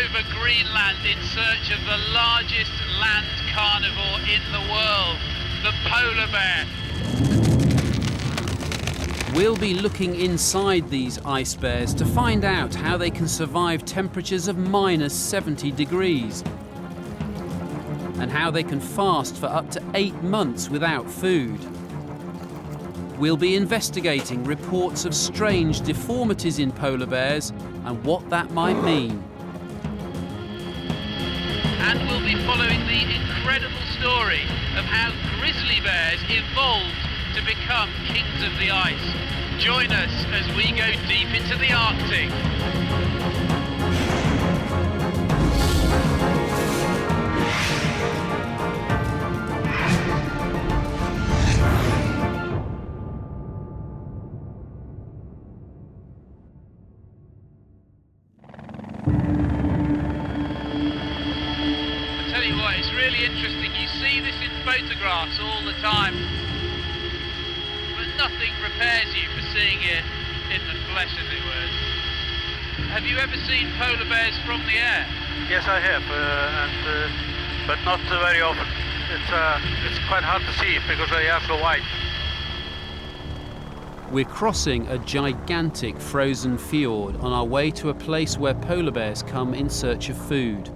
over Greenland in search of the largest land carnivore in the world, the polar bear. We'll be looking inside these ice bears to find out how they can survive temperatures of -70 degrees and how they can fast for up to 8 months without food. We'll be investigating reports of strange deformities in polar bears and what that might mean. And we'll be following the incredible story of how grizzly bears evolved to become kings of the ice. Join us as we go deep into the Arctic. I tell you what, it's really interesting. You see this in photographs all the time. Nothing prepares you for seeing it in the flesh, as it were. Have you ever seen polar bears from the air? Yes, I have, but not very often. It's quite hard to see because they are so white. We're crossing a gigantic frozen fjord on our way to a place where polar bears come in search of food.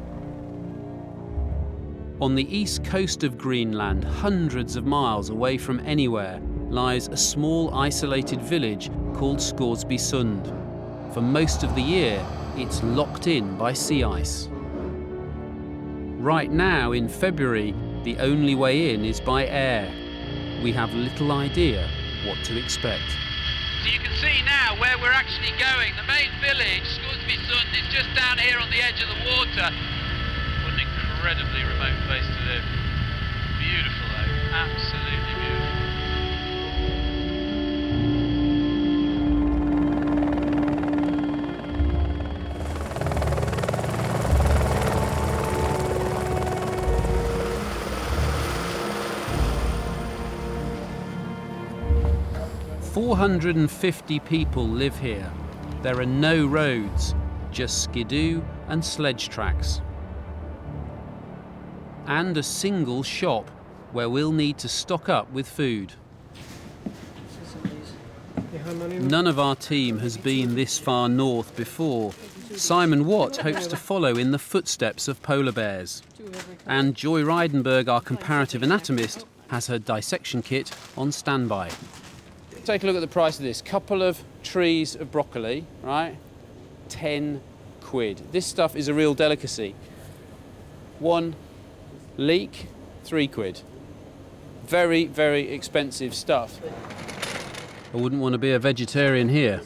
On the east coast of Greenland, hundreds of miles away from anywhere, lies a small isolated village called Scoresby Sund. For most of the year, it's locked in by sea ice. Right now, in February, the only way in is by air. We have little idea what to expect. So you can see now where we're actually going. The main village, Scoresby Sund, is just down here on the edge of the water. What an incredibly remote place to live. Beautiful though, absolutely beautiful. 450 people live here. There are no roads, just skidoo and sledge tracks. And a single shop where we'll need to stock up with food. None of our team has been this far north before. Simon Watt hopes to follow in the footsteps of polar bears. And Joy Reidenberg, our comparative anatomist, has her dissection kit on standby. Take a look at the price of this. Couple of trees of broccoli, right? 10 quid. This stuff is a real delicacy. One leek, 3 quid. Very, very expensive stuff. I wouldn't want to be a vegetarian here.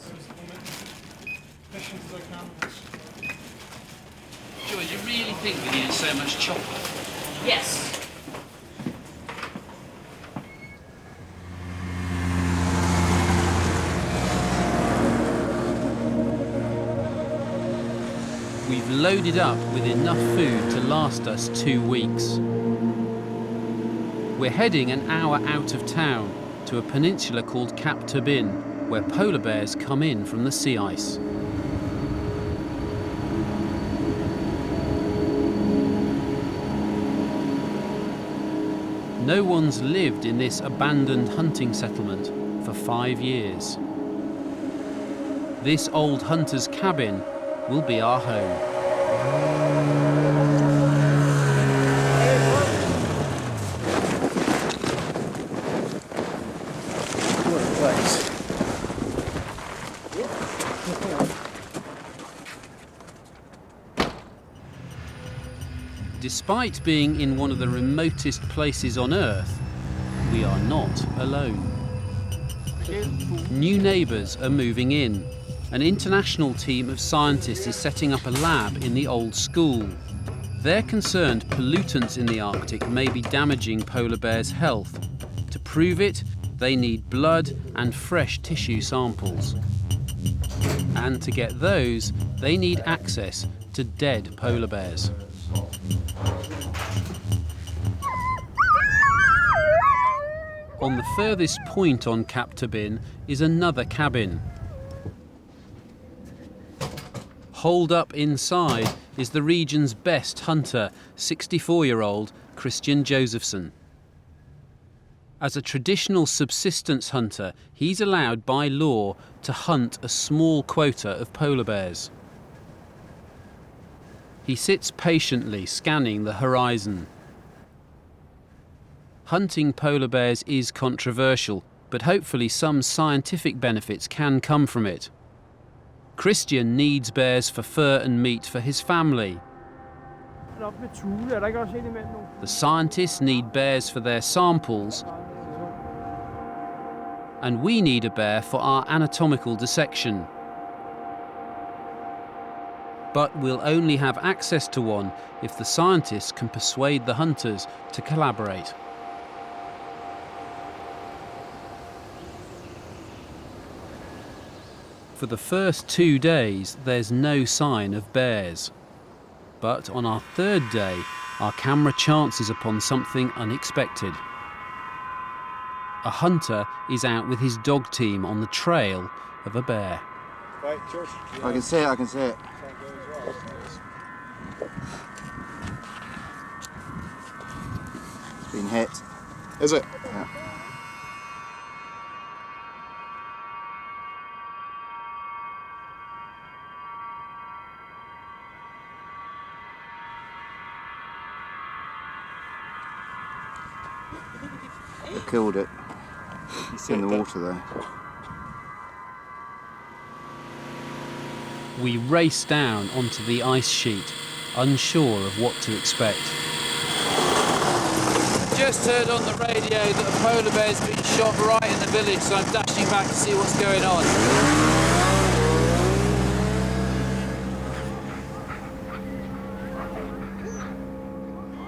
Joy, do you really think we need so much chocolate? Yes. We've loaded up with enough food to last us 2 weeks. We're heading an hour out of town to a peninsula called Cap Turbin, where polar bears come in from the sea ice. No one's lived in this abandoned hunting settlement for 5 years. This old hunter's cabin will be our home. Despite being in one of the remotest places on Earth, we are not alone. New neighbours are moving in. An international team of scientists is setting up a lab in the old school. They're concerned pollutants in the Arctic may be damaging polar bears' health. To prove it, they need blood and fresh tissue samples. And to get those, they need access to dead polar bears. On the furthest point on Cap Turbin is another cabin. Holed up inside is the region's best hunter, 64-year-old Christian Josephson. As a traditional subsistence hunter, he's allowed by law to hunt a small quota of polar bears. He sits patiently scanning the horizon. Hunting polar bears is controversial, but hopefully some scientific benefits can come from it. Christian needs bears for fur and meat for his family. The scientists need bears for their samples, and we need a bear for our anatomical dissection. But we'll only have access to one if the scientists can persuade the hunters to collaborate. For the first 2 days, there's no sign of bears. But on our third day, our camera chances upon something unexpected. A hunter is out with his dog team on the trail of a bear. I can see it, I can see it. It's been hit. Is it? Yeah. They killed it. It's in the water there. We race down onto the ice sheet, unsure of what to expect. Just heard on the radio that a polar bear's been shot right in the village, so I'm dashing back to see what's going on.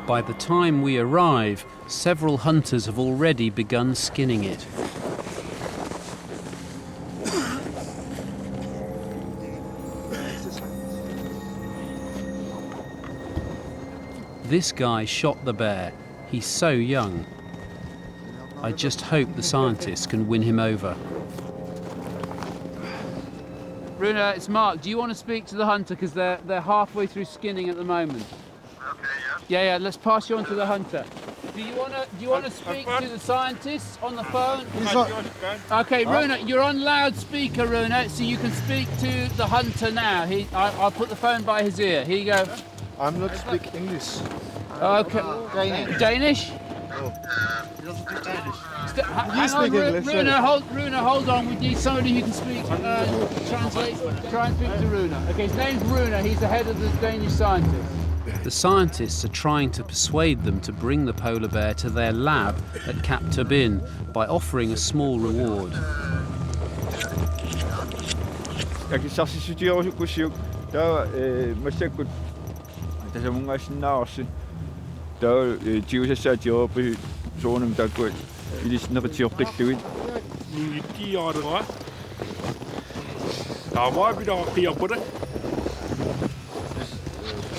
By the time we arrive, several hunters have already begun skinning it. This guy shot the bear. He's so young. I just hope the scientists can win him over. Runa, it's Mark. Do you want to speak to the hunter? Because they're halfway through skinning at the moment. Okay, yeah. Yeah, let's pass you on to the hunter. Do you want to speak to the scientists on the phone? Okay, Runa, you're on loudspeaker, Runa, so you can speak to the hunter now. I'll put the phone by his ear. Here you go. I'm not speak English. Okay. Danish? Oh. He doesn't speak Danish. Hang on, Runa, hold on. We need somebody who can speak, translate. Try and speak to Runa. Okay, his name's Runa. He's the head of the Danish scientists. The scientists are trying to persuade them to bring the polar bear to their lab at Cap Tabin by offering a small reward.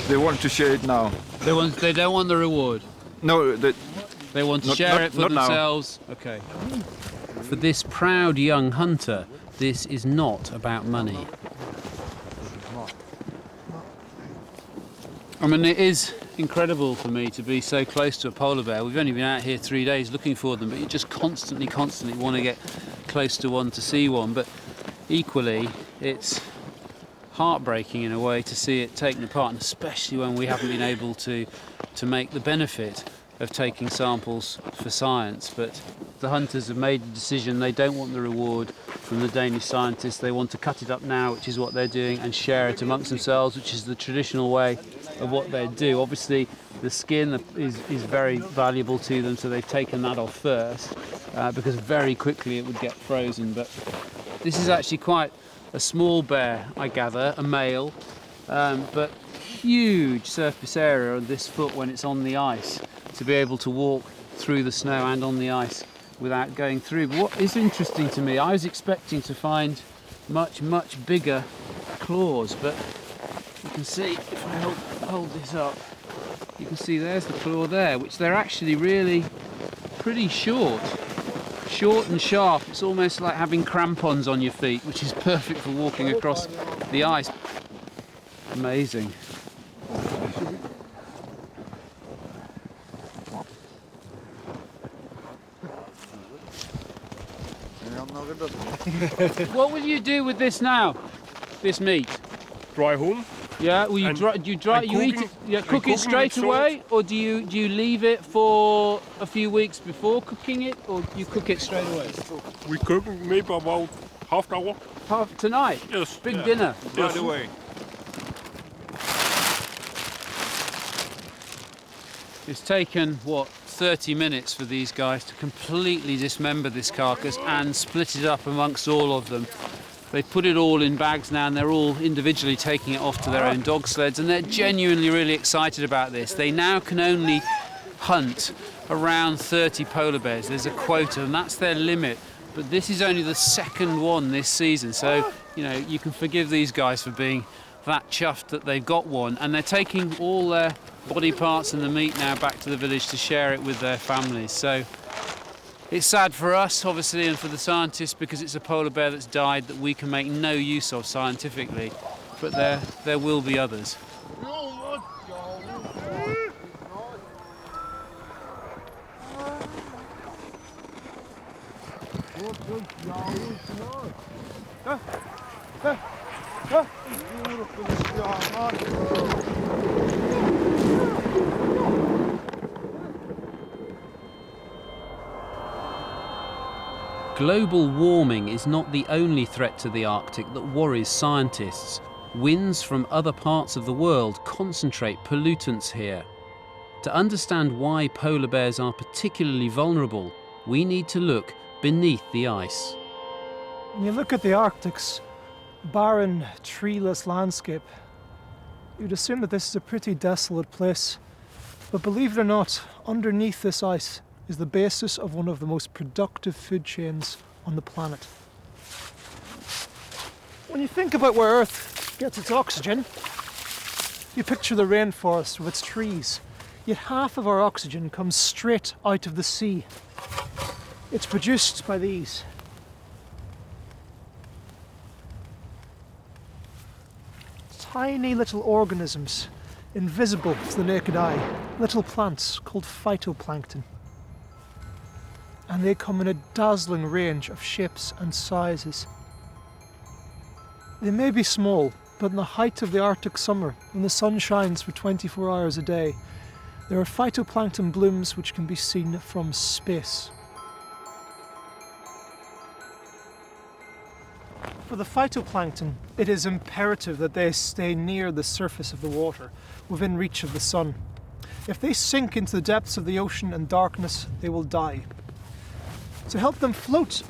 They want to share it now. They don't want the reward. No, they want to share it for themselves. Now. Okay. For this proud young hunter, this is not about money. I mean, it is incredible for me to be so close to a polar bear. We've only been out here 3 days looking for them, but you just constantly want to get close to one to see one. But equally, it's heartbreaking in a way to see it taken apart, and especially when we haven't been able to make the benefit of taking samples for science. But the hunters have made a decision. They don't want the reward from the Danish scientists. They want to cut it up now, which is what they're doing, and share it amongst themselves, which is the traditional way of what they do. Obviously the skin is very valuable to them, so they've taken that off first because very quickly it would get frozen. But this is actually quite a small bear, I gather, a male, but huge surface area on this foot when it's on the ice, to be able to walk through the snow and on the ice without going through. But what is interesting to me, I was expecting to find much bigger claws, but you can see, if I hold this up, you can see there's the claw there, which they're actually really pretty short and sharp. It's almost like having crampons on your feet, which is perfect for walking across the ice. Amazing. What will you do with this now? This meat? Dry home. Yeah, will you And- dry, and you eat cooking- it, yeah, and cook it cooking straight with away, or do you leave it for a few weeks before cooking it, or you cook it straight away? We cook maybe about half hour. Tonight? Yes. Big yeah. dinner. Right away. It's taken, what, 30 minutes for these guys to completely dismember this carcass and split it up amongst all of them. They've put it all in bags now and they're all individually taking it off to their own dog sleds, and they're genuinely really excited about this. They now can only hunt around 30 polar bears. There's a quota and that's their limit. But this is only the second one this season, so you know you can forgive these guys for being that chuffed that they've got one, and they're taking all their body parts and the meat now back to the village to share it with their families. So it's sad for us, obviously, and for the scientists, because it's a polar bear that's died that we can make no use of scientifically, but there will be others. Global warming is not the only threat to the Arctic that worries scientists. Winds from other parts of the world concentrate pollutants here. To understand why polar bears are particularly vulnerable, we need to look beneath the ice. When you look at the Arctic's barren, treeless landscape, you'd assume that this is a pretty desolate place. But believe it or not, underneath this ice is the basis of one of the most productive food chains on the planet. When you think about where Earth gets its oxygen, you picture the rainforest with its trees. Yet half of our oxygen comes straight out of the sea. It's produced by these. Tiny little organisms, invisible to the naked eye, little plants called phytoplankton. And they come in a dazzling range of shapes and sizes. They may be small, but in the height of the Arctic summer, when the sun shines for 24 hours a day, there are phytoplankton blooms which can be seen from space. For the phytoplankton, it is imperative that they stay near the surface of the water, within reach of the sun. If they sink into the depths of the ocean and darkness, they will die. To help them float,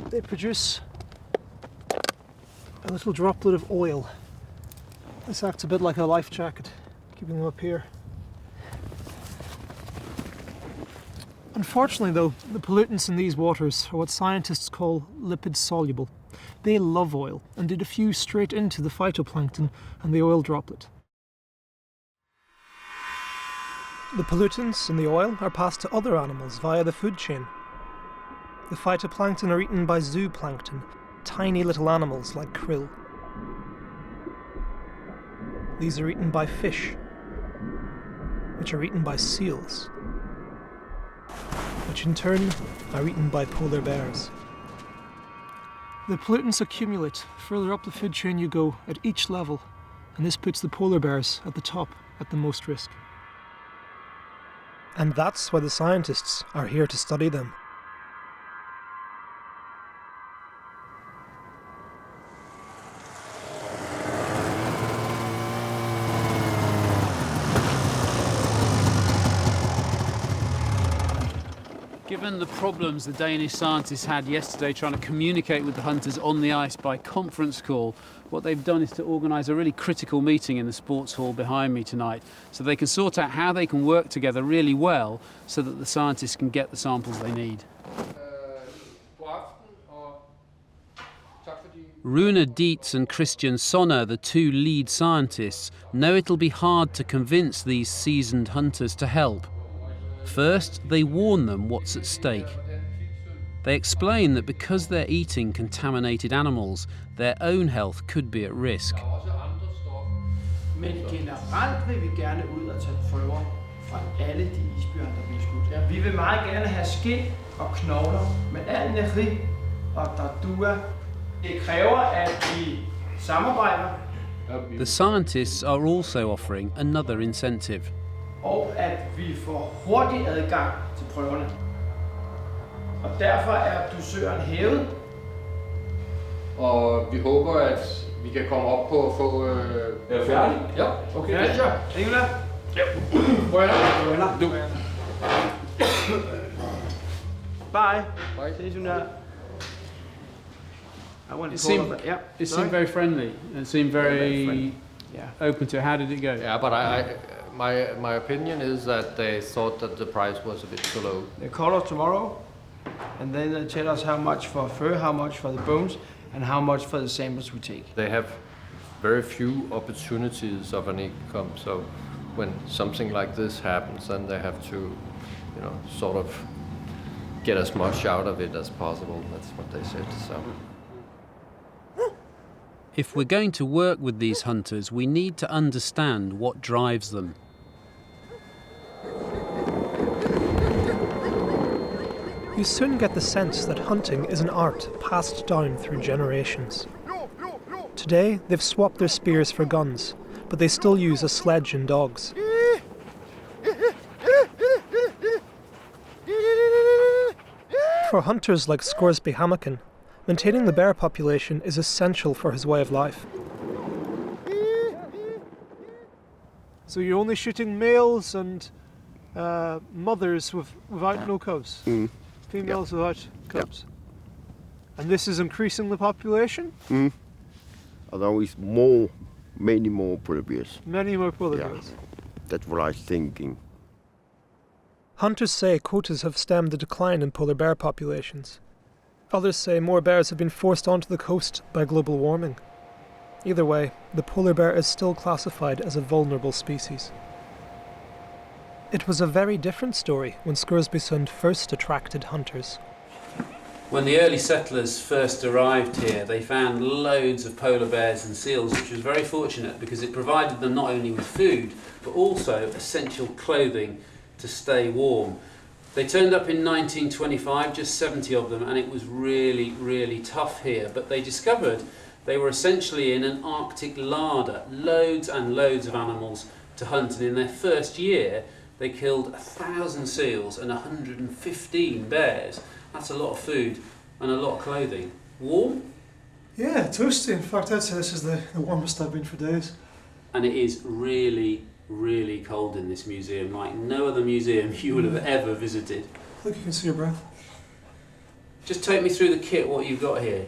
they produce a little droplet of oil. This acts a bit like a life jacket, keeping them up here. Unfortunately though, the pollutants in these waters are what scientists call lipid soluble. They love oil and they diffuse straight into the phytoplankton and the oil droplet. The pollutants in the oil are passed to other animals via the food chain. The phytoplankton are eaten by zooplankton, tiny little animals like krill. These are eaten by fish, which are eaten by seals, which in turn are eaten by polar bears. The pollutants accumulate further up the food chain you go at each level, and this puts the polar bears at the top at the most risk. And that's why the scientists are here to study them. Given the problems the Danish scientists had yesterday trying to communicate with the hunters on the ice by conference call, what they've done is to organise a really critical meeting in the sports hall behind me tonight, so they can sort out how they can work together really well so that the scientists can get the samples they need. Rune Dietz and Christian Sonner, the two lead scientists, know it'll be hard to convince these seasoned hunters to help. First, they warn them what's at stake. They explain that because they're eating contaminated animals, their own health could be at risk. Men generelt vil vi gerne ud og tage prøver fra alle de isbjørne, der bliver skudt. Ja, vi vil meget gerne have skind og knogler, men alt neri og dardua, det kræver, at vi samarbejder. The scientists are also offering another incentive. Og at vi får hurtig adgang til prøverne. Og derfor er dusøren hævet. Og vi håber, at vi kan komme op på at få... Er færdig? Ja, okay. Ja, England? Ja. Buena. Du. Bye. Bye. See you now. It seemed very friendly. It seemed very open to it. How did it go? Yeah, but my opinion is that they thought that the price was a bit too low. They call us tomorrow, and then they tell us how much for fur, how much for the bones, and how much for the samples we take. They have very few opportunities of an income, so when something like this happens, then they have to, you know, sort of get as much out of it as possible. That's what they said. So. If we're going to work with these hunters, we need to understand what drives them. You soon get the sense that hunting is an art passed down through generations. Today, they've swapped their spears for guns, but they still use a sledge and dogs. For hunters like Scoresby Hamilton, maintaining the bear population is essential for his way of life. So you're only shooting males and mothers without no cubs? Females without cubs? And this is increasing the population? Although it's more, many more polar bears. Many more polar bears. That's what I'm thinking. Hunters say quotas have stemmed the decline in polar bear populations. Others say more bears have been forced onto the coast by global warming. Either way, the polar bear is still classified as a vulnerable species. It was a very different story when Scoresby Sund first attracted hunters. When the early settlers first arrived here, they found loads of polar bears and seals, which was very fortunate because it provided them not only with food, but also essential clothing to stay warm. They turned up in 1925, just 70 of them, and it was really, really tough here. But they discovered they were essentially in an Arctic larder, loads and loads of animals to hunt, and in their first year, they killed 1,000 seals and 115 bears. That's a lot of food and a lot of clothing. Warm? Yeah, toasty. In fact, I'd say this is the warmest I've been for days. And it is really, really cold in this museum, like no other museum you would have ever visited. I think you can see your breath. Just take me through the kit, what you've got here.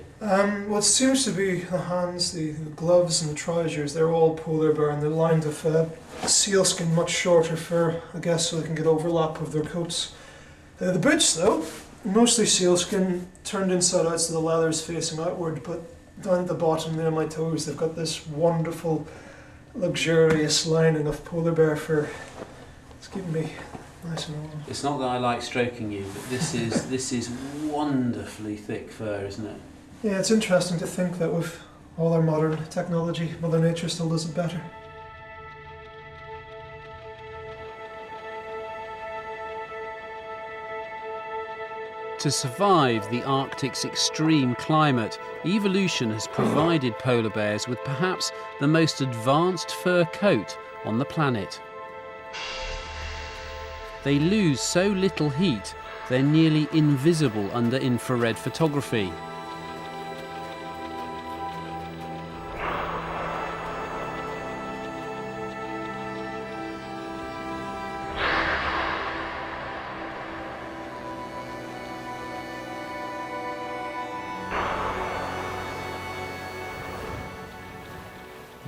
What seems to be the hands, the gloves and the trousers, they're all polar bear and they're lined with sealskin, much shorter fur, I guess, so they can get overlap with their coats. The boots, though, mostly sealskin, turned inside out so the leather's facing outward, but down at the bottom near my toes they've got this wonderful, luxurious lining of polar bear fur. It's keeping me nice and warm. It's not that I like stroking you, but this is wonderfully thick fur, isn't it? Yeah, it's interesting to think that with all our modern technology, Mother Nature still does it better. To survive the Arctic's extreme climate, evolution has provided polar bears with perhaps the most advanced fur coat on the planet. They lose so little heat, they're nearly invisible under infrared photography.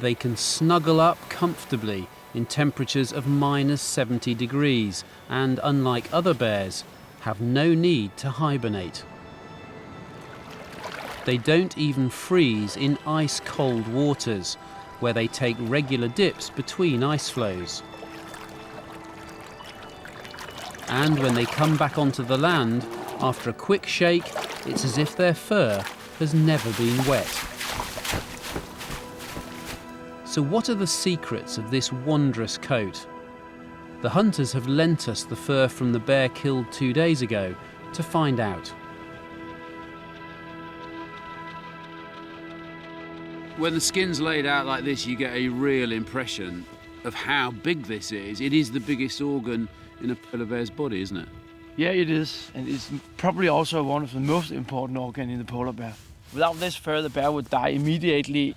They can snuggle up comfortably in temperatures of -70 degrees and, unlike other bears, have no need to hibernate. They don't even freeze in ice-cold waters, where they take regular dips between ice flows. And when they come back onto the land, after a quick shake, it's as if their fur has never been wet. So what are the secrets of this wondrous coat? The hunters have lent us the fur from the bear killed 2 days ago to find out. When the skin's laid out like this, you get a real impression of how big this is. It is the biggest organ in a polar bear's body, isn't it? Yeah, it is, and it's probably also one of the most important organs in the polar bear. Without this fur, the bear would die immediately.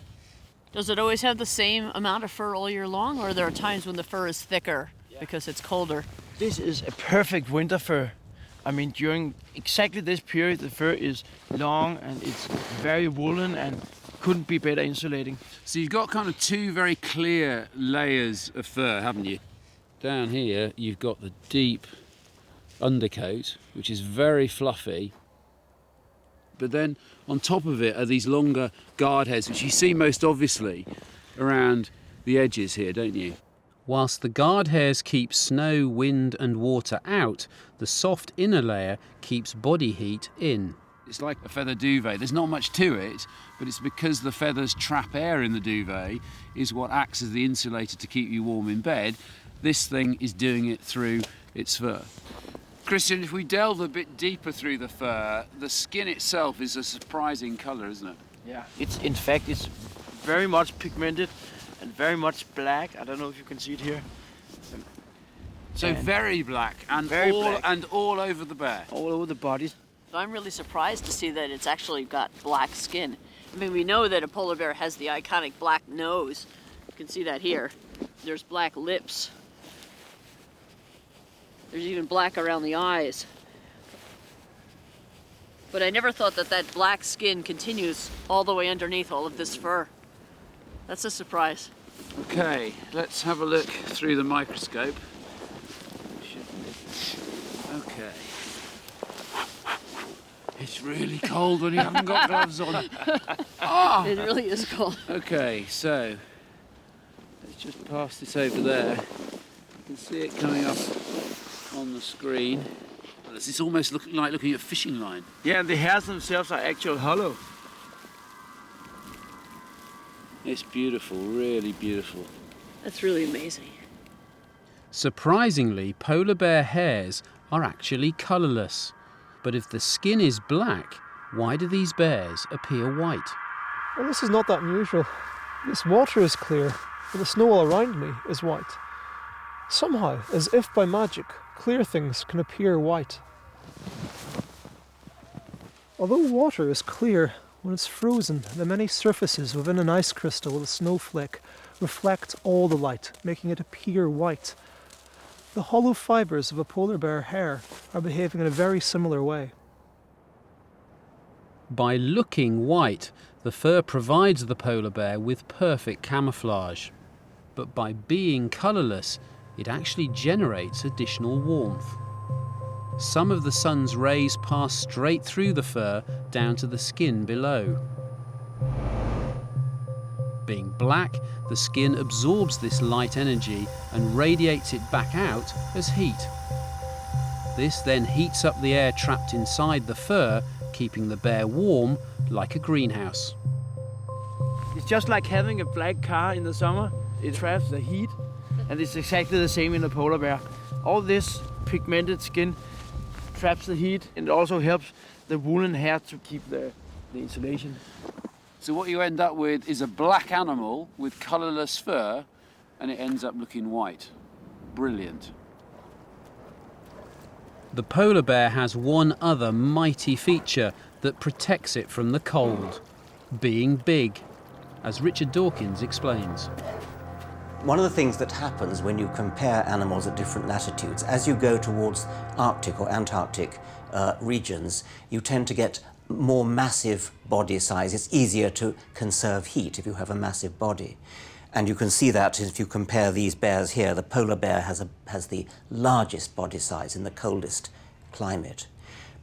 Does it always have the same amount of fur all year long, or are there times when the fur is thicker because it's colder? This is a perfect winter fur. I mean, during exactly this period, the fur is long and it's very woolen and couldn't be better insulating. So you've got kind of two very clear layers of fur, haven't you? Down here, you've got the deep undercoat, which is very fluffy. But then on top of it are these longer guard hairs, which you see most obviously around the edges here, don't you? Whilst the guard hairs keep snow, wind and water out, the soft inner layer keeps body heat in. It's like a feather duvet. There's not much to it, but it's because the feathers trap air in the duvet is what acts as the insulator to keep you warm in bed. This thing is doing it through its fur. Christian, if we delve a bit deeper through the fur, the skin itself is a surprising colour, isn't it? Yeah, in fact, it's very much pigmented and very much black. I don't know if you can see it here. So very black and very all black. and all over the bear. All over the body. I'm really surprised to see that it's actually got black skin. I mean, we know that a polar bear has the iconic black nose. You can see that here. There's black lips. There's even black around the eyes. But I never thought that that black skin continues all the way underneath all of this fur. That's a surprise. Okay, let's have a look through the microscope. Okay. It's really cold when you haven't got gloves on. Oh! It really is cold. Okay, so let's just pass this over there. You can see it coming up on the screen. It's almost like looking at a fishing line. Yeah, and the hairs themselves are actually hollow. It's beautiful, really beautiful. That's really amazing. Surprisingly, polar bear hairs are actually colourless. But if the skin is black, why do these bears appear white? Well, this is not that unusual. This water is clear, but the snow all around me is white. Somehow, as if by magic, clear things can appear white. Although water is clear, when it's frozen, the many surfaces within an ice crystal with a snowflake reflect all the light, making it appear white. The hollow fibres of a polar bear hair are behaving in a very similar way. By looking white, the fur provides the polar bear with perfect camouflage. But by being colourless, it actually generates additional warmth. Some of the sun's rays pass straight through the fur down to the skin below. Being black, the skin absorbs this light energy and radiates it back out as heat. This then heats up the air trapped inside the fur, keeping the bear warm like a greenhouse. It's just like having a black car in the summer. It traps the heat, and it's exactly the same in a polar bear. All this pigmented skin traps the heat, and it also helps the woolen hair to keep the insulation. So what you end up with is a black animal with colourless fur, and it ends up looking white. Brilliant. The polar bear has one other mighty feature that protects it from the cold: being big, as Richard Dawkins explains. One of the things that happens when you compare animals at different latitudes, as you go towards Arctic or Antarctic regions, you tend to get more massive body size. It's easier to conserve heat if you have a massive body. And you can see that if you compare these bears here. The polar bear has the largest body size in the coldest climate.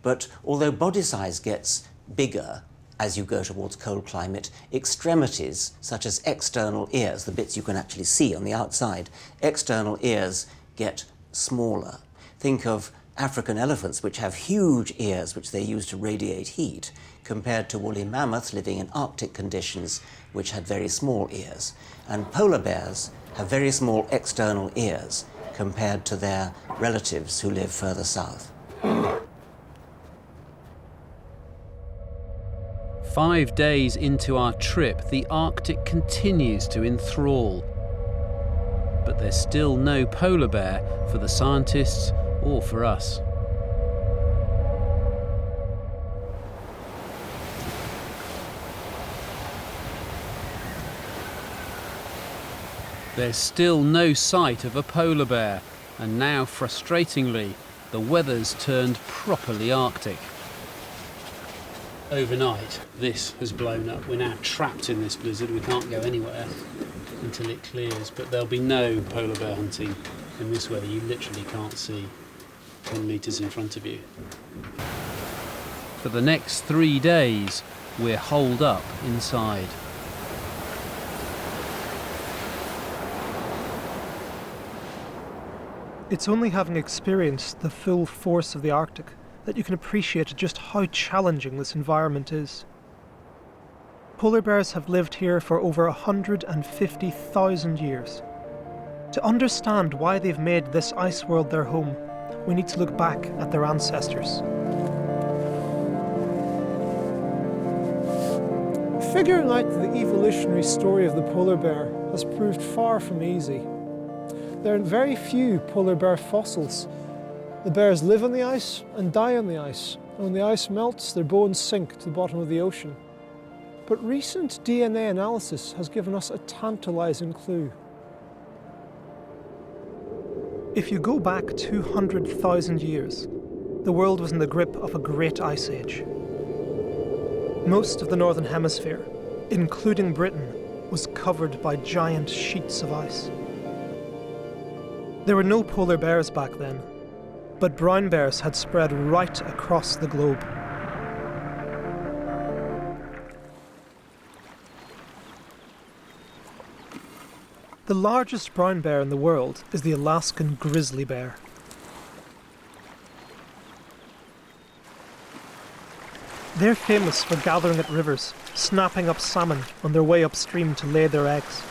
But although body size gets bigger as you go towards cold climate, extremities, such as external ears, the bits you can actually see on the outside, external ears get smaller. Think of African elephants, which have huge ears which they use to radiate heat, compared to woolly mammoths living in Arctic conditions, which had very small ears. And polar bears have very small external ears compared to their relatives who live further south. 5 days into our trip, the Arctic continues to enthrall. But there's still no polar bear for the scientists or for us. There's still no sight of a polar bear, and now, frustratingly, the weather's turned properly Arctic. Overnight, this has blown up. We're now trapped in this blizzard. We can't go anywhere until it clears, but there'll be no polar bear hunting in this weather. You literally can't see 10 metres in front of you. For the next 3 days, we're holed up inside. It's only having experienced the full force of the Arctic that you can appreciate just how challenging this environment is. Polar bears have lived here for over 150,000 years. To understand why they've made this ice world their home, we need to look back at their ancestors. Figuring out the evolutionary story of the polar bear has proved far from easy. There are very few polar bear fossils. The bears live on the ice and die on the ice, and when the ice melts, their bones sink to the bottom of the ocean. But recent DNA analysis has given us a tantalizing clue. If you go back 200,000 years, the world was in the grip of a great ice age. Most of the northern hemisphere, including Britain, was covered by giant sheets of ice. There were no polar bears back then, but brown bears had spread right across the globe. The largest brown bear in the world is the Alaskan grizzly bear. They're famous for gathering at rivers, snapping up salmon on their way upstream to lay their eggs.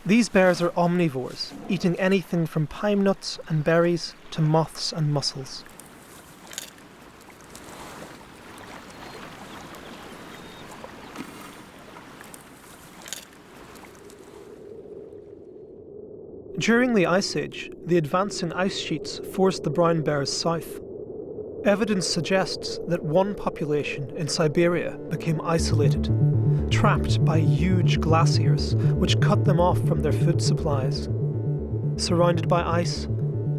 These bears are omnivores, eating anything from pine nuts and berries to moths and mussels. During the Ice Age, the advance in ice sheets forced the brown bears south. Evidence suggests that one population in Siberia became isolated, trapped by huge glaciers which cut them off from their food supplies. Surrounded by ice,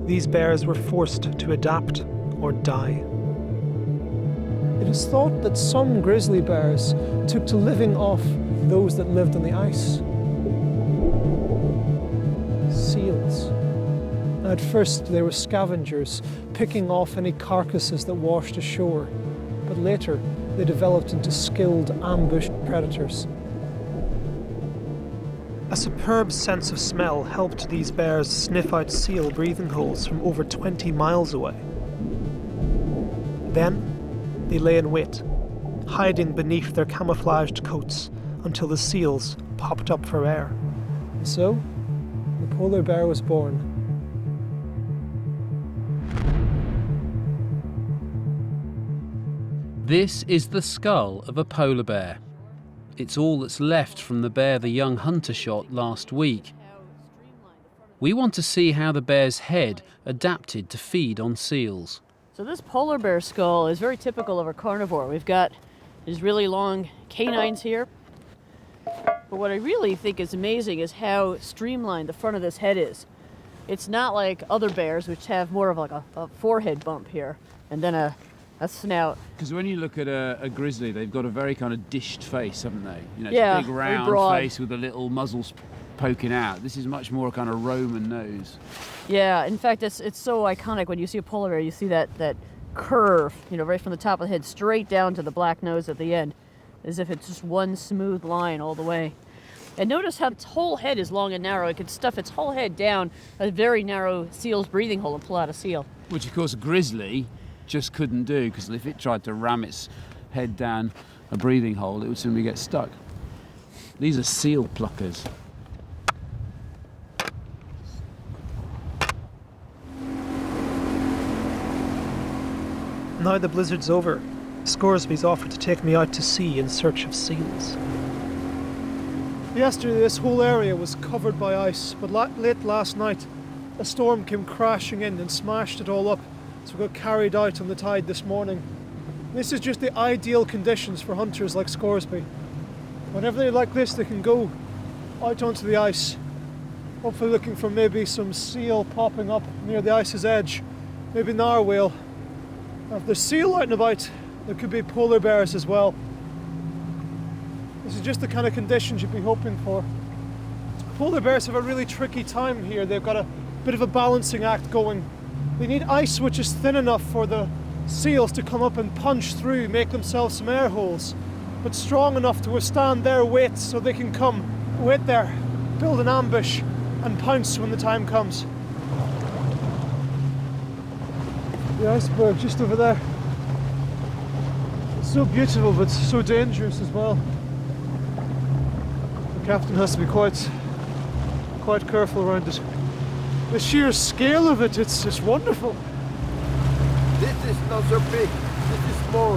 these bears were forced to adapt or die. It is thought that some grizzly bears took to living off those that lived on the ice. Seals. At first they were scavengers, picking off any carcasses that washed ashore, but later they developed into skilled ambush predators. A superb sense of smell helped these bears sniff out seal breathing holes from over 20 miles away. Then they lay in wait, hiding beneath their camouflaged coats until the seals popped up for air. And so, the polar bear was born. This is the skull of a polar bear. It's all that's left from the bear the young hunter shot last week. We want to see how the bear's head adapted to feed on seals. So this polar bear skull is very typical of a carnivore. We've got these really long canines here. But what I really think is amazing is how streamlined the front of this head is. It's not like other bears, which have more of like a forehead bump here and then a snout. Because when you look at a grizzly, they've got a very kind of dished face, haven't they? You know, yeah, it's a big round face with the little muzzles poking out. This is much more a kind of Roman nose. Yeah, in fact, it's so iconic when you see a polar bear. You see that curve, you know, right from the top of the head straight down to the black nose at the end, as if it's just one smooth line all the way. And notice how its whole head is long and narrow. It can stuff its whole head down a very narrow seal's breathing hole and pull out a seal. Which, of course, a grizzly just couldn't do, because if it tried to ram its head down a breathing hole, it would simply get stuck. These are seal pluckers. Now the blizzard's over, Scoresby's offered to take me out to sea in search of seals. Yesterday this whole area was covered by ice, but late last night a storm came crashing in and smashed it all up, so we got carried out on the tide this morning. This is just the ideal conditions for hunters like Scoresby. Whenever they like this, they can go out onto the ice, hopefully looking for maybe some seal popping up near the ice's edge, maybe narwhal. If there's seal out and about, there could be polar bears as well. This is just the kind of conditions you'd be hoping for. Polar bears have a really tricky time here. They've got a bit of a balancing act going. They need ice which is thin enough for the seals to come up and punch through, make themselves some air holes, but strong enough to withstand their weight so they can come, wait there, build an ambush and pounce when the time comes. The iceberg just over there. It's so beautiful but so dangerous as well. The captain has to be quite careful around it. The sheer scale of it, it's just wonderful. This is not so big, this is small.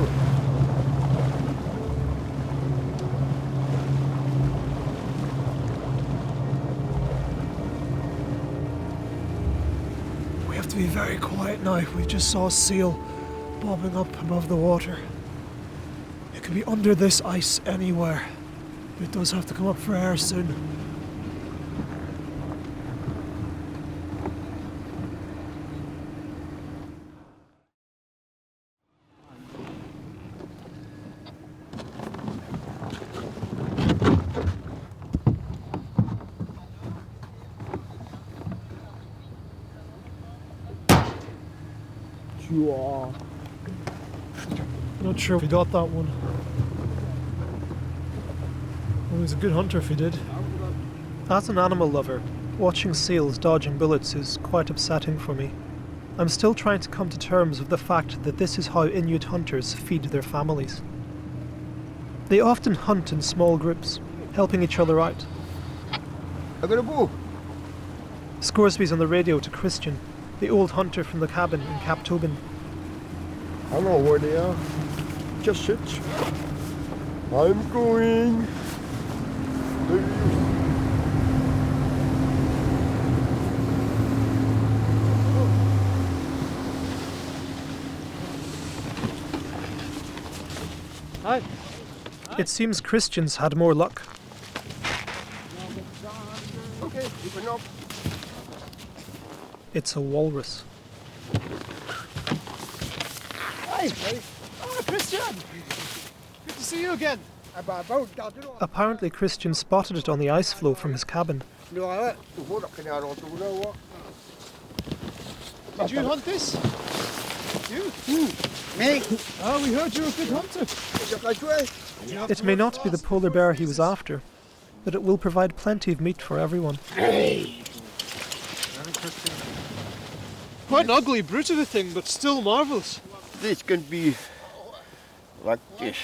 We have to be very quiet now. We just saw a seal bobbing up above the water. It could be under this ice anywhere. It does have to come up for air soon. Not sure if he got that one. Well, he was a good hunter if he did. As an animal lover, watching seals dodging bullets is quite upsetting for me. I'm still trying to come to terms with the fact that this is how Inuit hunters feed their families. They often hunt in small groups, helping each other out. I got a bow. Scoresby's on the radio to Christian, the old hunter from the cabin in Cap Tobin. I know where they are. Just sit. I'm going. Hi. It seems Christian's had more luck. Okay, open up. It's a walrus. Hi. Oh, Christian. Good to see you again. Apparently Christian spotted it on the ice floe from his cabin. Did you hunt this? You? Me? Oh, we heard you're a good hunter. It may not be the polar bear he was after, but it will provide plenty of meat for everyone. Quite an ugly brute of a thing, but still marvellous. This can be like this.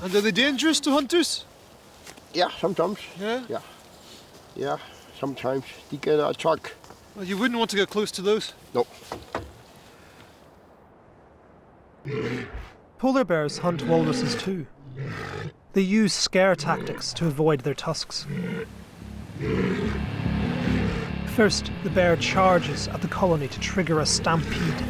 And are they dangerous to hunters? Yeah, sometimes. Yeah? Yeah. Yeah, sometimes they get attacked. Well, you wouldn't want to get close to those. No. Polar bears hunt walruses too. They use scare tactics to avoid their tusks. First, the bear charges at the colony to trigger a stampede.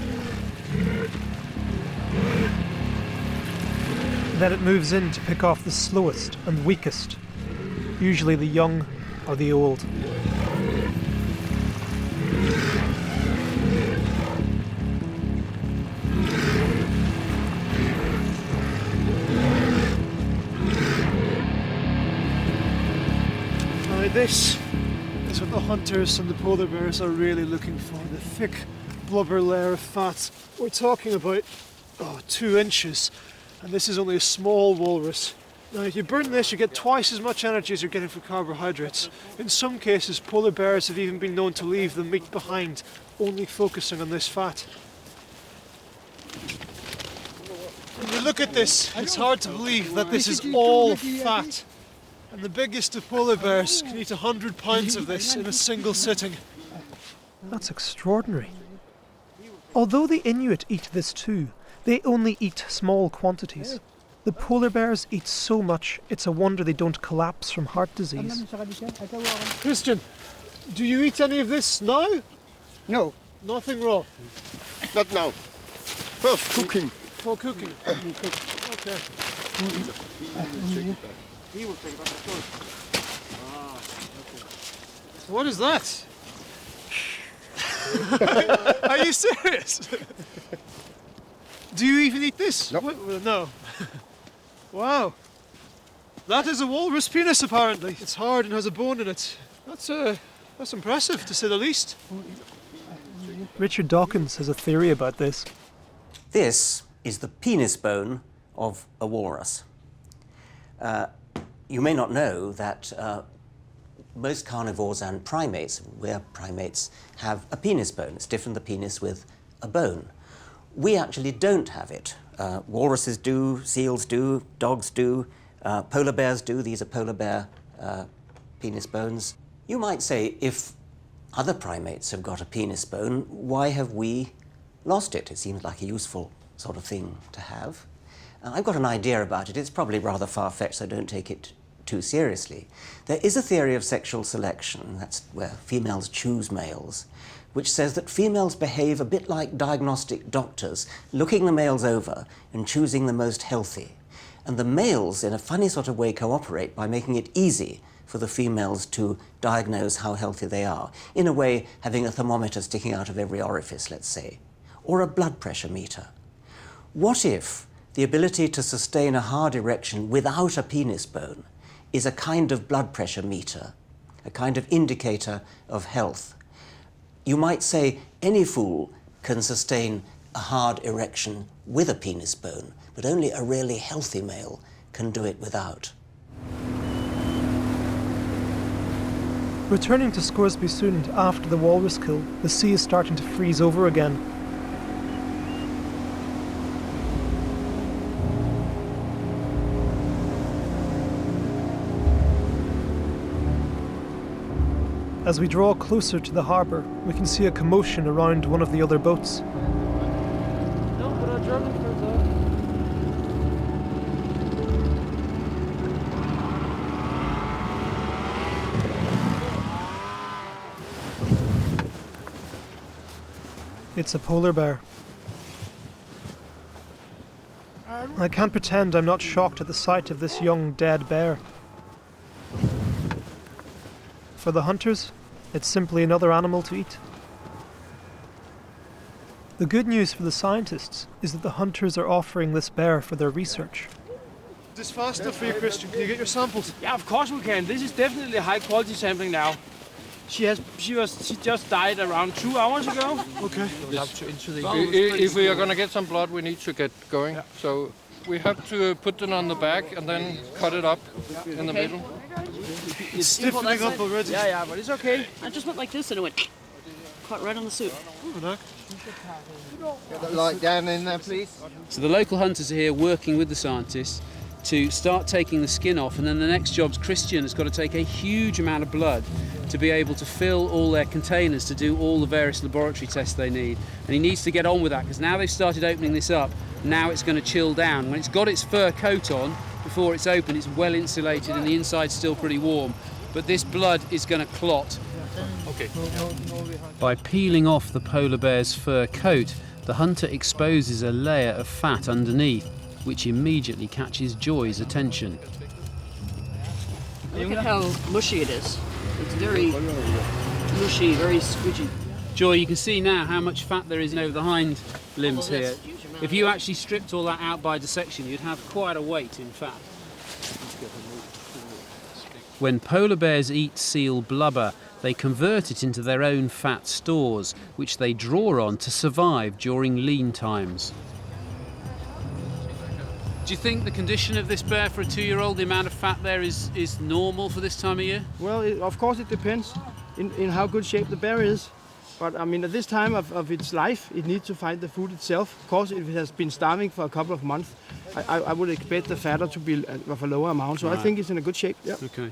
Then it moves in to pick off the slowest and weakest, usually the young or the old. Now this is what the hunters and the polar bears are really looking for, the thick blubber layer of fat. We're talking about 2 inches, and this is only a small walrus. Now, if you burn this, you get twice as much energy as you're getting from carbohydrates. In some cases, polar bears have even been known to leave the meat behind, only focusing on this fat. When you look at this, it's hard to believe that this is all fat. And the biggest of polar bears can eat 100 pounds of this in a single sitting. That's extraordinary. Although the Inuit eat this too, they only eat small quantities. The polar bears eat so much, it's a wonder they don't collapse from heart disease. Christian, do you eat any of this now? No, Nothing raw? not now. First cooking. For cooking? Okay. What is that? Are you serious? Do you even eat this? Nope. No. Wow. That is a walrus penis, apparently. It's hard and has a bone in it. That's impressive, to say the least. Richard Dawkins has a theory about this. This is the penis bone of a walrus. You may not know that most carnivores and primates, we're primates, have a penis bone. It's different, the penis with a bone. We actually don't have it. Walruses do, seals do, dogs do, polar bears do. These are polar bear penis bones. You might say, if other primates have got a penis bone, why have we lost it? It seems like a useful sort of thing to have. I've got an idea about it. It's probably rather far-fetched, so don't take it too seriously. There is a theory of sexual selection, that's where females choose males, which says that females behave a bit like diagnostic doctors, looking the males over and choosing the most healthy. And the males, in a funny sort of way, cooperate by making it easy for the females to diagnose how healthy they are. In a way, having a thermometer sticking out of every orifice, let's say, or a blood pressure meter. What if the ability to sustain a hard erection without a penis bone is a kind of blood pressure meter, a kind of indicator of health? You might say any fool can sustain a hard erection with a penis bone, but only a really healthy male can do it without. Returning to Scoresby Sound after the walrus kill, the sea is starting to freeze over again. As we draw closer to the harbour, we can see a commotion around one of the other boats. It's a polar bear. I can't pretend I'm not shocked at the sight of this young dead bear. For the hunters, it's simply another animal to eat. The good news for the scientists is that the hunters are offering this bear for their research. Is this fast enough for you, Christian? Can you get your samples? Yeah, of course we can. This is definitely high quality sampling now. She just died around 2 hours ago. Okay. If we are going to get some blood, we need to get going. Yeah. So we have to put it on the back and then cut it up in the middle. It's stiffening up already. Yeah, but it's okay. I just went like this and it went caught right on the suit. Get the light down in there, please. So the local hunters are here working with the scientists to start taking the skin off, and then the next job's Christian has got to take a huge amount of blood to be able to fill all their containers to do all the various laboratory tests they need. And he needs to get on with that because now they've started opening this up, now it's going to chill down. When it's got its fur coat on, before it's open, it's well insulated and the inside's still pretty warm. But this blood is going to clot. Okay. By peeling off the polar bear's fur coat, the hunter exposes a layer of fat underneath, which immediately catches Joy's attention. Look at how mushy it is. It's very mushy, very squidgy. Joy, you can see now how much fat there is over the hind limbs here. If you actually stripped all that out by dissection, you'd have quite a weight in fat. When polar bears eat seal blubber, they convert it into their own fat stores, which they draw on to survive during lean times. Do you think the condition of this bear for a 2-year-old, the amount of fat there is normal for this time of year? Well, of course it depends in how good shape the bear is. But I mean, at this time of its life, it needs to find the food itself. Of course, if it has been starving for a couple of months, I would expect the fatter to be of a lower amount. So right. I think it's in a good shape. Yeah. Okay.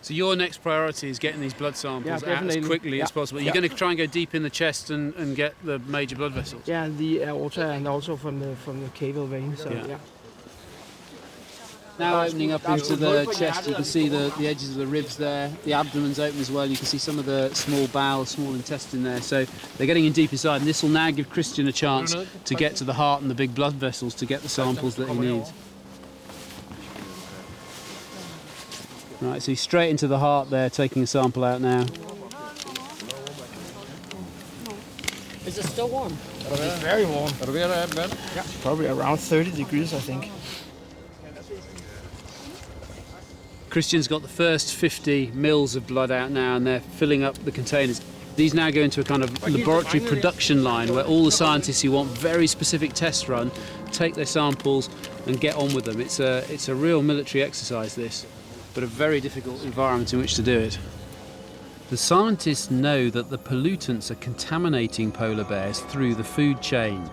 So your next priority is getting these blood samples out as quickly as possible. You're going to try and go deep in the chest and get the major blood vessels. Yeah, the aorta and also from the caval vein. So yeah. Now opening up into the chest, you can see the edges of the ribs there. The abdomen's open as well. You can see some of the small bowel, small intestine there. So they're getting in deep inside, and this will now give Christian a chance to get to the heart and the big blood vessels to get the samples that he needs. Right, so he's straight into the heart there, taking a sample out now. Is it still warm? It's very warm. Yeah, probably around 30 degrees, I think. Christian's got the first 50 mils of blood out now, and they're filling up the containers. These now go into a kind of laboratory production line where all the scientists who want very specific tests run take their samples and get on with them. It's a real military exercise, this, but a very difficult environment in which to do it. The scientists know that the pollutants are contaminating polar bears through the food chain.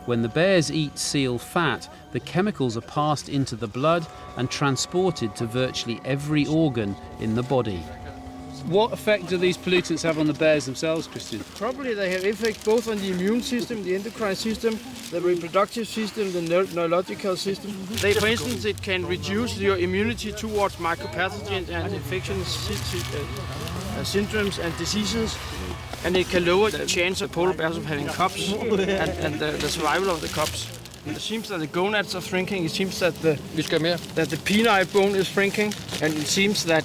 When the bears eat seal fat, the chemicals are passed into the blood and transported to virtually every organ in the body. What effect do these pollutants have on the bears themselves, Christian? Probably they have effect both on the immune system, the endocrine system, the reproductive system, the neurological system. They, for instance, it can reduce your immunity towards mycopathogens and infections, syndromes and diseases. And it can lower the chance of polar bears of having cubs and the survival of the cubs. It seems that the gonads are shrinking. It seems that the penile bone is shrinking, and it seems that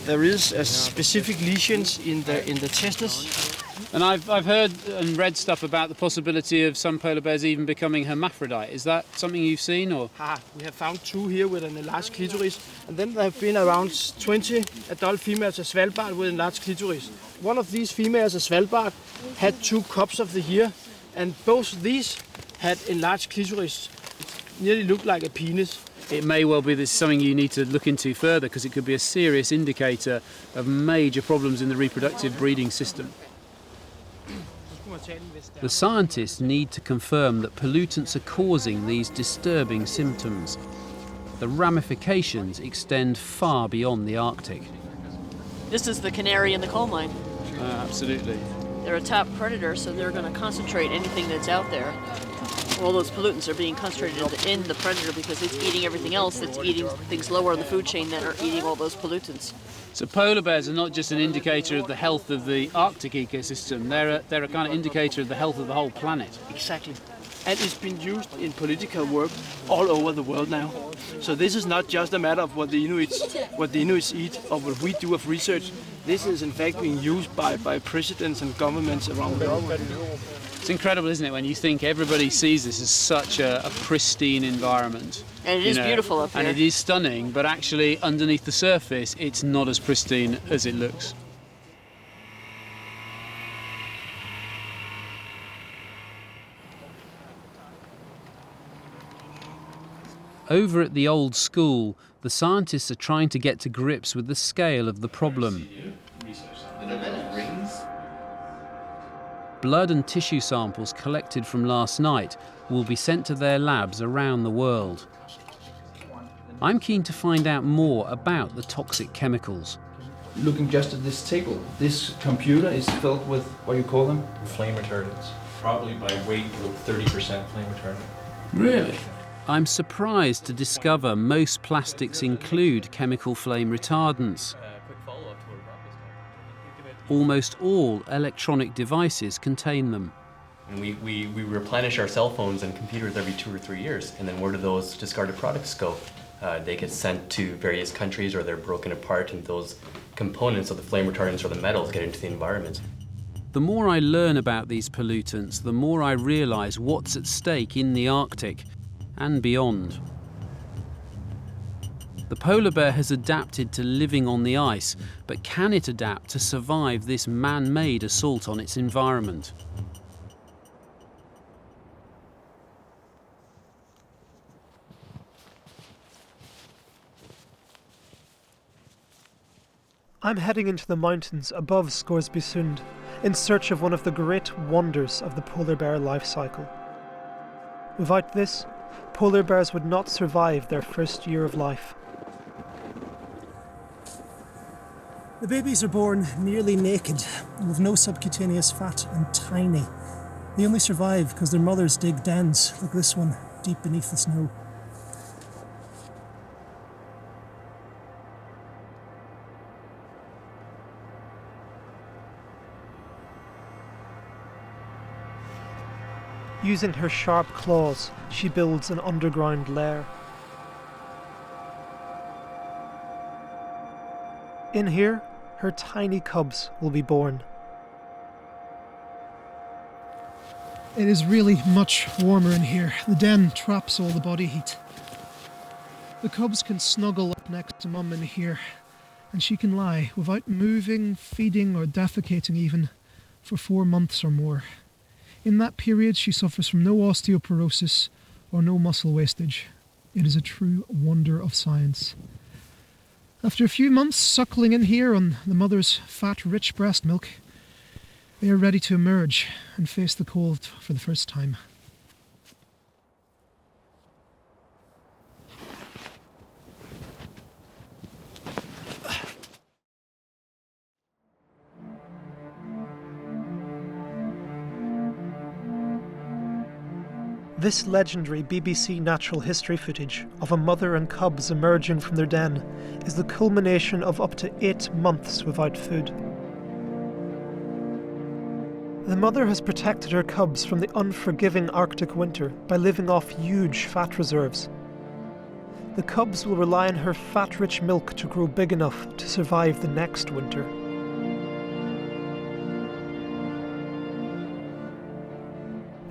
there is a specific lesions in the testes. And I've heard and read stuff about the possibility of some polar bears even becoming hermaphrodite. Is that something you've seen, or? We have found 2 here with an enlarged clitoris, and then there have been around 20 adult females at Svalbard with enlarged clitoris. One of these females at Svalbard had 2 cubs of the year, and both these had enlarged clitoris. It nearly looked like a penis. It may well be this is something you need to look into further, because it could be a serious indicator of major problems in the reproductive breeding system. The scientists need to confirm that pollutants are causing these disturbing symptoms. The ramifications extend far beyond the Arctic. This is the canary in the coal mine. Absolutely. They're a top predator, so they're going to concentrate anything that's out there. All those pollutants are being concentrated in the predator because it's eating everything else that's eating things lower in the food chain that are eating all those pollutants. So polar bears are not just an indicator of the health of the Arctic ecosystem, they're a kind of indicator of the health of the whole planet. Exactly. And it's been used in political work all over the world now. So this is not just a matter of what the Inuits eat or what we do of research. This is in fact being used by presidents and governments around the world. It's incredible, isn't it, when you think everybody sees this as such a pristine environment. And it is beautiful up here. And it is stunning, but actually underneath the surface, it's not as pristine as it looks. Over at the old school, the scientists are trying to get to grips with the scale of the problem. Blood and tissue samples collected from last night will be sent to their labs around the world. I'm keen to find out more about the toxic chemicals. Looking just at this table, this computer is filled with, what do you call them? Flame retardants. Probably by weight, about 30% flame retardant. Really? I'm surprised to discover most plastics include chemical flame retardants. Almost all electronic devices contain them. And we replenish our cell phones and computers every 2 or 3 years, and then where do those discarded products go? They get sent to various countries, or they're broken apart, and those components of the flame retardants or the metals get into the environment. The more I learn about these pollutants, the more I realise what's at stake in the Arctic and beyond. The polar bear has adapted to living on the ice, but can it adapt to survive this man-made assault on its environment? I'm heading into the mountains above Scoresbysund in search of one of the great wonders of the polar bear life cycle. Without this, polar bears would not survive their first year of life. The babies are born nearly naked, with no subcutaneous fat and tiny. They only survive because their mothers dig dens, like this one, deep beneath the snow. Using her sharp claws, she builds an underground lair. In here, her tiny cubs will be born. It is really much warmer in here. The den traps all the body heat. The cubs can snuggle up next to Mum in here, and she can lie without moving, feeding or defecating even for 4 months or more. In that period, she suffers from no osteoporosis or no muscle wastage. It is a true wonder of science. After a few months suckling in here on the mother's fat-rich breast milk, they are ready to emerge and face the cold for the first time. This legendary BBC natural history footage of a mother and cubs emerging from their den is the culmination of up to 8 months without food. The mother has protected her cubs from the unforgiving Arctic winter by living off huge fat reserves. The cubs will rely on her fat-rich milk to grow big enough to survive the next winter.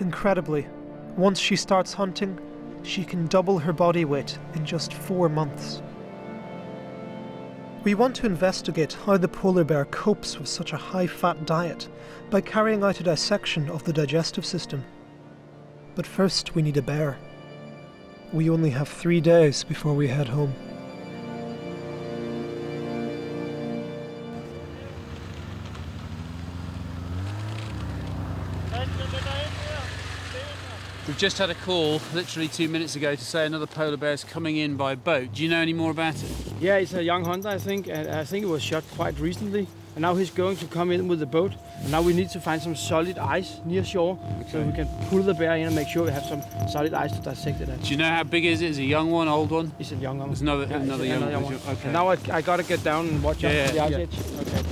Incredibly, once she starts hunting, she can double her body weight in just 4 months. We want to investigate how the polar bear copes with such a high-fat diet by carrying out a dissection of the digestive system. But first we need a bear. We only have 3 days before we head home. We've just had a call, literally 2 minutes ago, to say another polar bear is coming in by boat. Do you know any more about it? Yeah, it's a young hunter, I think, and I think it was shot quite recently. And now he's going to come in with the boat. And now we need to find some solid ice near shore, so we can pull the bear in and make sure we have some solid ice to dissect it at. Do you know how big is it? Is it a young one, old one? It's a young one. It's another young one. Okay. Okay. And now I gotta get down and watch out for the ice edge. Okay.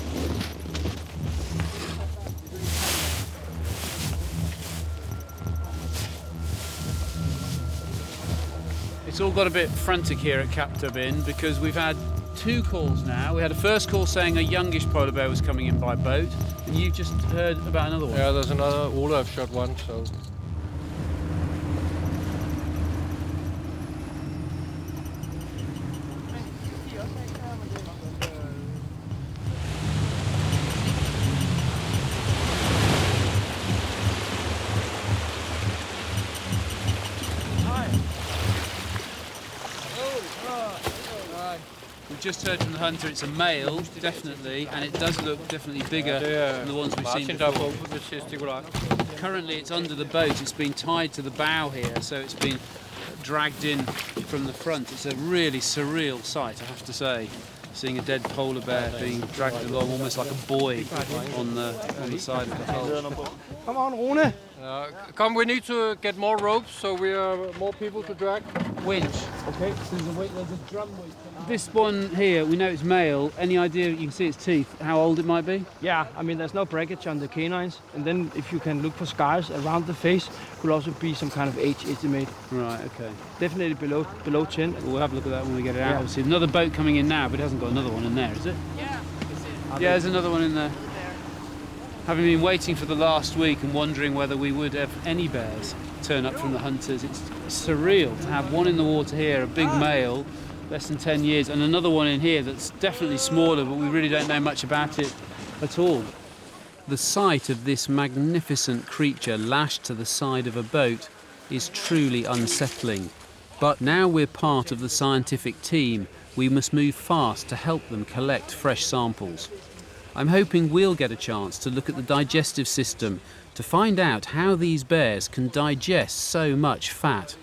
It's all got a bit frantic here at Captab Inn because we've had 2 calls now. We had a first call saying a youngish polar bear was coming in by boat, and you've just heard about another one. Yeah, there's another. Olaf shot one, so. We've just heard from the hunter it's a male, definitely, and it does look definitely bigger than the ones we've seen before. Currently it's under the boat, it's been tied to the bow here, so it's been dragged in from the front. It's a really surreal sight, I have to say, seeing a dead polar bear being dragged along almost like a buoy on the side of the hull. Come on, Rune! Come, we need to get more ropes so we are more people to drag. Winch. Okay, there's a drum weight. This one here, we know it's male. Any idea, you can see its teeth, how old it might be? Yeah, I mean, there's no breakage on the canines. And then if you can look for scars around the face, could also be some kind of age estimate. Right, okay. Definitely below 10. We'll have a look at that when we get it out. Obviously, another boat coming in now, but it hasn't got another one in there, is it? Yeah. Yeah, there's another one in there. Having been waiting for the last week and wondering whether we would have any bears turn up from the hunters, it's surreal to have one in the water here, a big male, less than 10 years, and another one in here that's definitely smaller, but we really don't know much about it at all. The sight of this magnificent creature lashed to the side of a boat is truly unsettling. But now we're part of the scientific team we must move fast to help them collect fresh samples. I'm hoping we'll get a chance to look at the digestive system to find out how these bears can digest so much fat.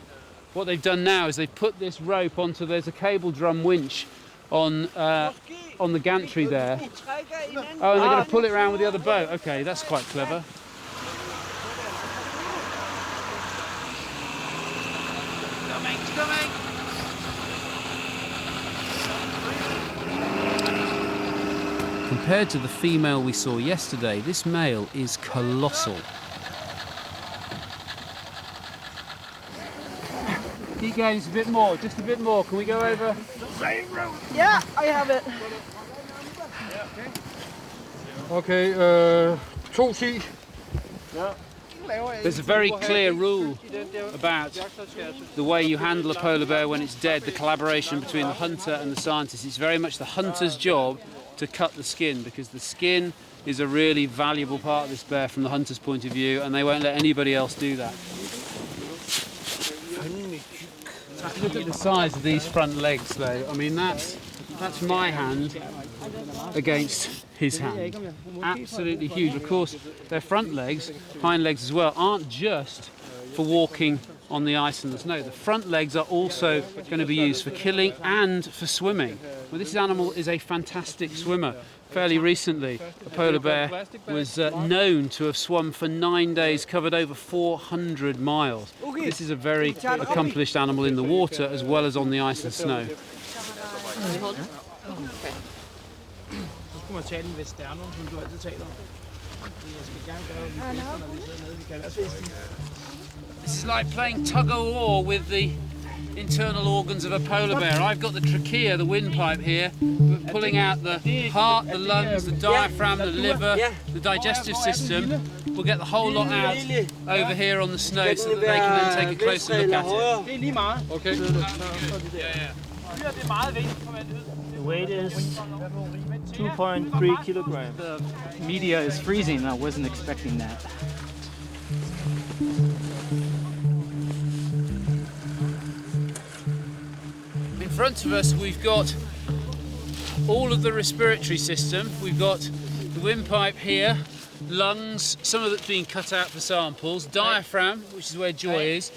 What they've done now is they've put this rope onto, there's a cable drum winch on the gantry there. Oh, and they're going to pull it around with the other boat. Okay, that's quite clever. Coming. Compared to the female we saw yesterday, this male is colossal. Keep going, just a bit more, just a bit more. Can we go over? Yeah, I have it. Okay, 210. There's a very clear rule about the way you handle a polar bear when it's dead, the collaboration between the hunter and the scientist. It's very much the hunter's job to cut the skin, because the skin is a really valuable part of this bear from the hunter's point of view, and they won't let anybody else do that. Look at the size of these front legs though. I mean, that's my hand against his hand. Absolutely huge. Of course, their front legs, hind legs as well, aren't just for walking on the ice and the snow. The front legs are also going to be used for killing and for swimming. Well, this animal is a fantastic swimmer. Fairly recently, a polar bear was known to have swum for 9 days, covered over 400 miles. This is a very accomplished animal in the water as well as on the ice and snow. This is like playing tug-of-war with the internal organs of a polar bear. I've got the trachea, the windpipe here, pulling out the heart, the lungs, the diaphragm, the liver, the digestive system. We'll get the whole lot out over here on the snow so that they can then take a closer look at it. Okay. The weight is 2.3 kilograms. The media is freezing. I wasn't expecting that. In front of us we've got all of the respiratory system. We've got the windpipe here, lungs, some of it's being cut out for samples, diaphragm, which is where Joy is,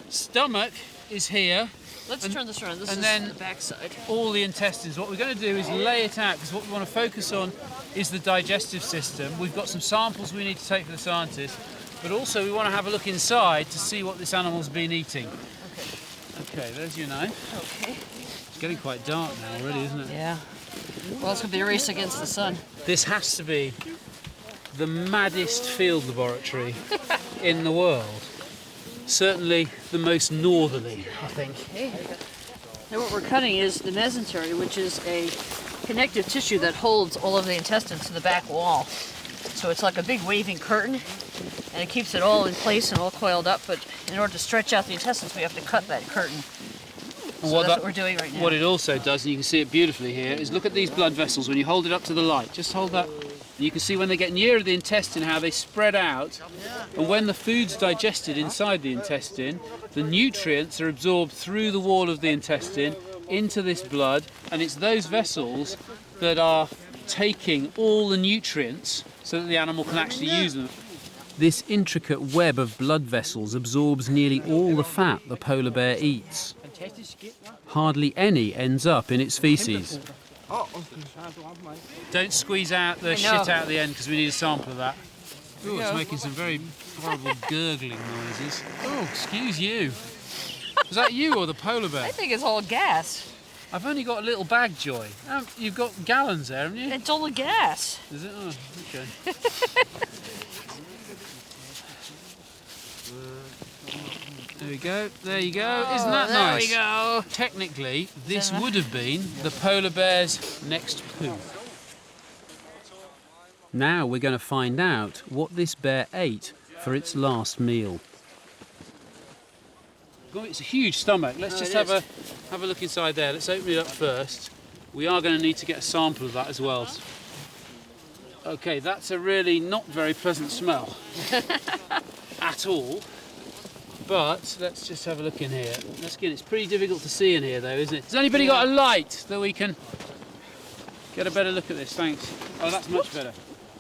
stomach is here. Let's turn this around. This is then the backside. All the intestines. What we're going to do is lay it out, because what we want to focus on is the digestive system. We've got some samples we need to take for the scientists, but also we want to have a look inside to see what this animal's been eating. Okay, there's your knife. Okay. It's getting quite dark now already, isn't it? Yeah. Well, it's going to be a race against the sun. This has to be the maddest field laboratory in the world. Certainly the most northerly, I think. Okay. Now what we're cutting is the mesentery, which is a connective tissue that holds all of the intestines to the back wall. So it's like a big waving curtain, and it keeps it all in place and all coiled up, but in order to stretch out the intestines, we have to cut that curtain. So that's what we're doing right now. What it also does, and you can see it beautifully here, is look at these blood vessels when you hold it up to the light. Just hold that. You can see when they get nearer the intestine how they spread out, and when the food's digested inside the intestine, the nutrients are absorbed through the wall of the intestine into this blood, and it's those vessels that are taking all the nutrients so that the animal can actually use them. This intricate web of blood vessels absorbs nearly all the fat the polar bear eats. Hardly any ends up in its feces. Don't squeeze out the shit out at the end, because we need a sample of that. Ooh, it's making some very horrible gurgling noises. Oh, excuse you. Was that you or the polar bear? I think it's all gas. I've only got a little bag, Joy. You've got gallons there, haven't you? It's all the gas. Is it? Oh, okay. There we go, there you go. Isn't that nice? There we go. Technically, this would have been the polar bear's next poo. Now we're going to find out what this bear ate for its last meal. It's a huge stomach. Let's just have a look inside there. Let's open it up first. We are going to need to get a sample of that as well. Okay, that's a really not very pleasant smell at all. But let's just have a look in here. It's pretty difficult to see in here though, isn't it? Has anybody got a light that we can get a better look at this? Thanks. Oh, that's much better.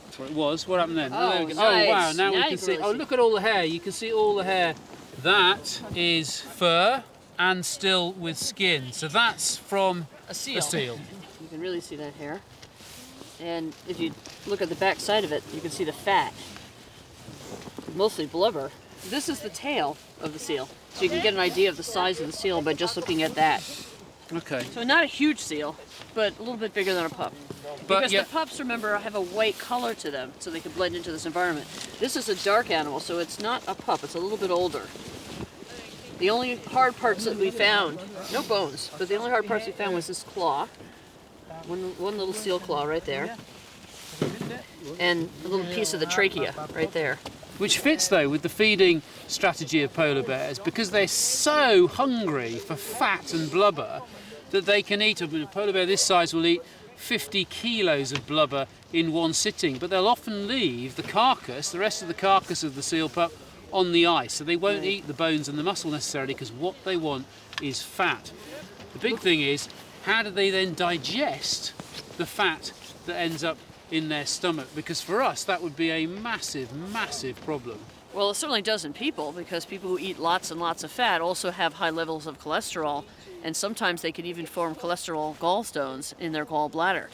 That's what it was. What happened then? Oh, there we go. nice. Oh wow, now we Now can you see. can really Oh, see. look at all the hair. You can see all the hair. That is fur and still with skin. So that's from a seal. You can really see that hair. And if you look at the back side of it, you can see the fat. Mostly blubber. This is the tail of the seal. So you can get an idea of the size of the seal by just looking at that. Okay. So not a huge seal, but a little bit bigger than a pup. Because the pups, remember, have a white color to them, so they can blend into this environment. This is a dark animal, so it's not a pup, it's a little bit older. The only hard parts that we found, no bones, but the only hard parts we found was this claw. One little seal claw right there. And a little piece of the trachea right there. Which fits though with the feeding strategy of polar bears because they're so hungry for fat and blubber that they can eat. A polar bear this size will eat 50 kilos of blubber in one sitting, but they'll often leave the carcass, the rest of the carcass of the seal pup, on the ice. So they won't eat the bones and the muscle necessarily because what they want is fat. The big thing is, how do they then digest the fat that ends up in their stomach? Because for us that would be a massive, massive problem. Well, it certainly does in people, because people who eat lots and lots of fat also have high levels of cholesterol, and sometimes they can even form cholesterol gallstones in their gallbladder.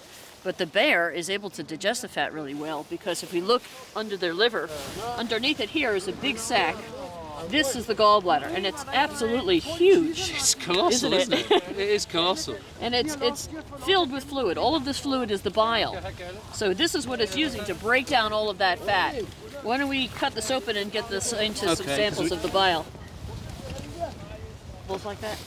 But the bear is able to digest the fat really well, because if we look under their liver, underneath it here is a big sac. This is the gallbladder, and it's absolutely huge. It's colossal, isn't it? It is colossal. And it's filled with fluid. All of this fluid is the bile. So this is what it's using to break down all of that fat. Why don't we cut this open and get this into some samples of the bile? Both like that.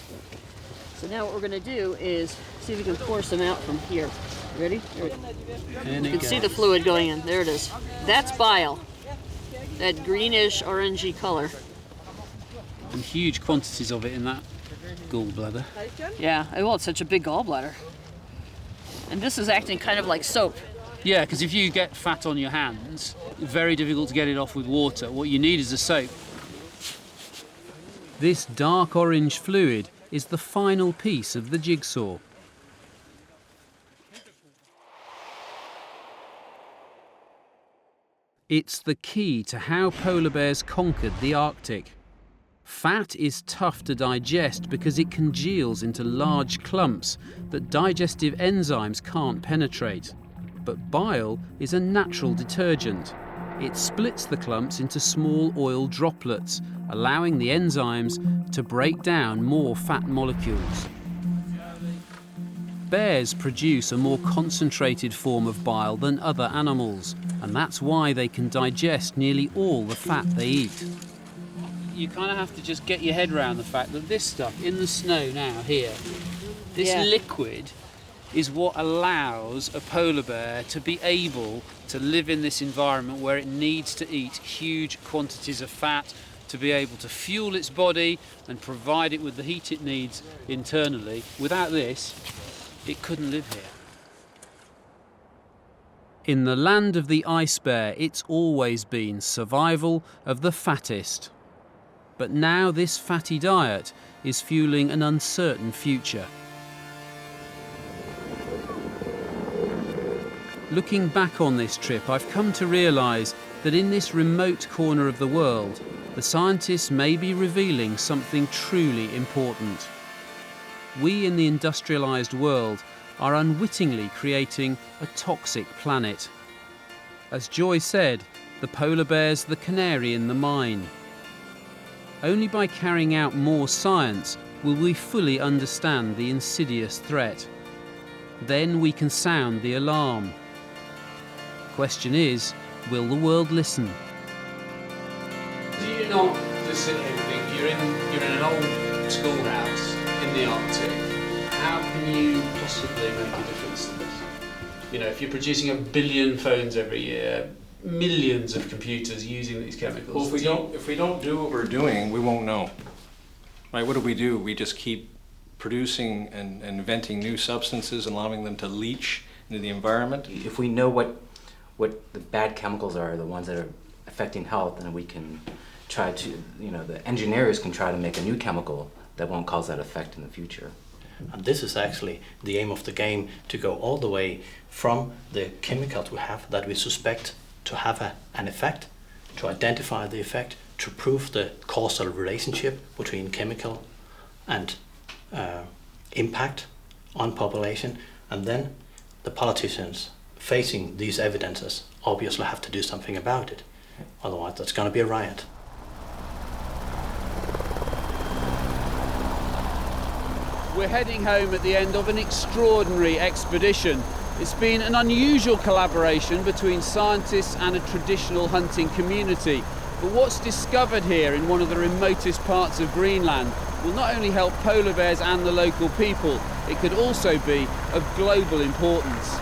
So now what we're going to do is see if we can pour some out from here. Ready? You can see the fluid going in. There it is. That's bile. That greenish orangey color. And huge quantities of it in that gallbladder. Yeah, well, it's such a big gallbladder. And this is acting kind of like soap. Yeah, because if you get fat on your hands, very difficult to get it off with water. What you need is a soap. This dark orange fluid is the final piece of the jigsaw. It's the key to how polar bears conquered the Arctic. Fat is tough to digest because it congeals into large clumps that digestive enzymes can't penetrate. But bile is a natural detergent. It splits the clumps into small oil droplets, allowing the enzymes to break down more fat molecules. Bears produce a more concentrated form of bile than other animals, and that's why they can digest nearly all the fat they eat. You kind of have to just get your head around the fact that this stuff in the snow now here, this liquid is what allows a polar bear to be able to live in this environment where it needs to eat huge quantities of fat to be able to fuel its body and provide it with the heat it needs internally. Without this, it couldn't live here. In the land of the ice bear, it's always been survival of the fattest. But now this fatty diet is fueling an uncertain future. Looking back on this trip, I've come to realise that in this remote corner of the world, the scientists may be revealing something truly important. We in the industrialised world are unwittingly creating a toxic planet. As Joy said, the polar bear's the canary in the mine. Only by carrying out more science will we fully understand the insidious threat. Then we can sound the alarm. Question is, will the world listen? Do you not just sit here and think you're in an old schoolhouse in the Arctic? How can you possibly make a difference to this? You know, if you're producing 1 billion phones every year, millions of computers using these chemicals. Well, if we don't do what we're doing, we won't know. Right? What do? We just keep producing and inventing new substances and allowing them to leach into the environment. If we know what the bad chemicals are, the ones that are affecting health, then we can try to, the engineers can try to make a new chemical that won't cause that effect in the future. And this is actually the aim of the game, to go all the way from the chemicals we have that we suspect to have an effect, to identify the effect, to prove the causal relationship between chemical and impact on population, and then the politicians facing these evidences obviously have to do something about it. Otherwise, that's going to be a riot. We're heading home at the end of an extraordinary expedition. It's been an unusual collaboration between scientists and a traditional hunting community. But what's discovered here in one of the remotest parts of Greenland will not only help polar bears and the local people, it could also be of global importance.